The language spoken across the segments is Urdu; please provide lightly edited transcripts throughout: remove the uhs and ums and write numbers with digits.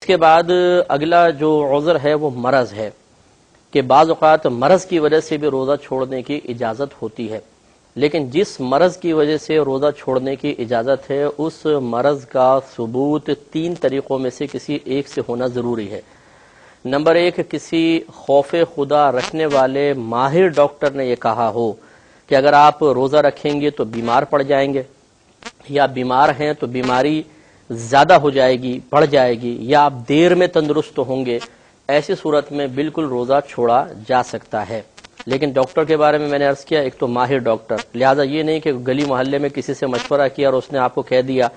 کے بعد اگلا جو عذر ہے وہ مرض ہے کہ بعض اوقات مرض کی وجہ سے بھی روزہ چھوڑنے کی اجازت ہوتی ہے، لیکن جس مرض کی وجہ سے روزہ چھوڑنے کی اجازت ہے اس مرض کا ثبوت 3 طریقوں میں سے کسی ایک سے ہونا ضروری ہے۔ نمبر 1، کسی خوف خدا رکھنے والے ماہر ڈاکٹر نے یہ کہا ہو کہ اگر آپ روزہ رکھیں گے تو بیمار پڑ جائیں گے، یا بیمار ہیں تو بیماری زیادہ ہو جائے گی، بڑھ جائے گی، یا آپ دیر میں تندرست ہوں گے، ایسی صورت میں بالکل روزہ چھوڑا جا سکتا ہے۔ لیکن ڈاکٹر کے بارے میں نے عرض کیا، ایک تو ماہر ڈاکٹر، لہٰذا یہ نہیں کہ گلی محلے میں کسی سے مشورہ کیا اور اس نے آپ کو کہہ دیا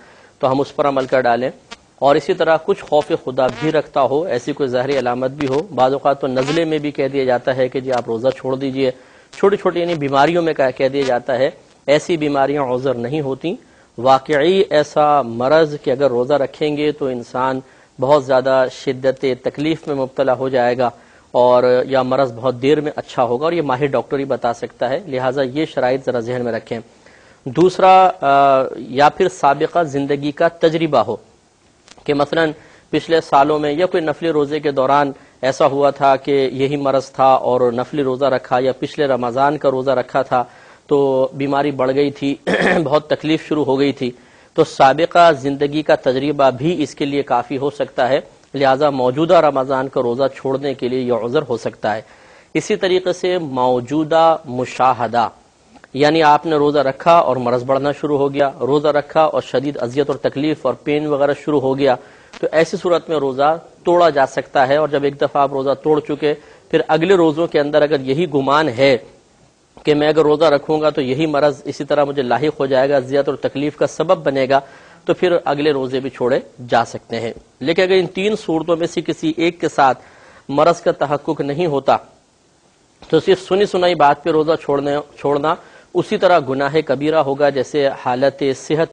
تو ہم اس پر عمل کر ڈالیں، اور اسی طرح کچھ خوف خدا بھی رکھتا ہو، ایسی کوئی ظاہری علامت بھی ہو۔ بعض اوقات تو نزلے میں بھی کہہ دیا جاتا ہے کہ جی آپ روزہ چھوڑ دیجئے، چھوٹی چھوٹی یعنی بیماریوں میں کہہ دیا جاتا ہے، ایسی بیماریاں عذر نہیں ہوتی۔ واقعی ایسا مرض کہ اگر روزہ رکھیں گے تو انسان بہت زیادہ شدت تکلیف میں مبتلا ہو جائے گا، اور یا مرض بہت دیر میں اچھا ہوگا، اور یہ ماہر ڈاکٹر ہی بتا سکتا ہے، لہٰذا یہ شرائط ذرا ذہن میں رکھیں۔ دوسرا، یا پھر سابقہ زندگی کا تجربہ ہو کہ مثلا پچھلے سالوں میں یا کوئی نفلی روزے کے دوران ایسا ہوا تھا کہ یہی مرض تھا اور نفلی روزہ رکھا، یا پچھلے رمضان کا روزہ رکھا تھا تو بیماری بڑھ گئی تھی، بہت تکلیف شروع ہو گئی تھی، تو سابقہ زندگی کا تجربہ بھی اس کے لیے کافی ہو سکتا ہے، لہذا موجودہ رمضان کا روزہ چھوڑنے کے لیے یہ عذر ہو سکتا ہے۔ اسی طریقے سے موجودہ مشاہدہ، یعنی آپ نے روزہ رکھا اور مرض بڑھنا شروع ہو گیا، روزہ رکھا اور شدید اذیت اور تکلیف اور پین وغیرہ شروع ہو گیا، تو ایسی صورت میں روزہ توڑا جا سکتا ہے، اور جب ایک دفعہ آپ روزہ توڑ چکے پھر اگلے روزوں کے اندر اگر یہی گمان ہے کہ میں اگر روزہ رکھوں گا تو یہی مرض اسی طرح مجھے لاحق ہو جائے گا، اذیت اور تکلیف کا سبب بنے گا، تو پھر اگلے روزے بھی چھوڑے جا سکتے ہیں۔ لیکن اگر ان 3 صورتوں میں سے کسی ایک کے ساتھ مرض کا تحقق نہیں ہوتا تو صرف سنی سنائی بات پہ روزہ چھوڑنا اسی طرح گناہ کبیرہ ہوگا جیسے حالت صحت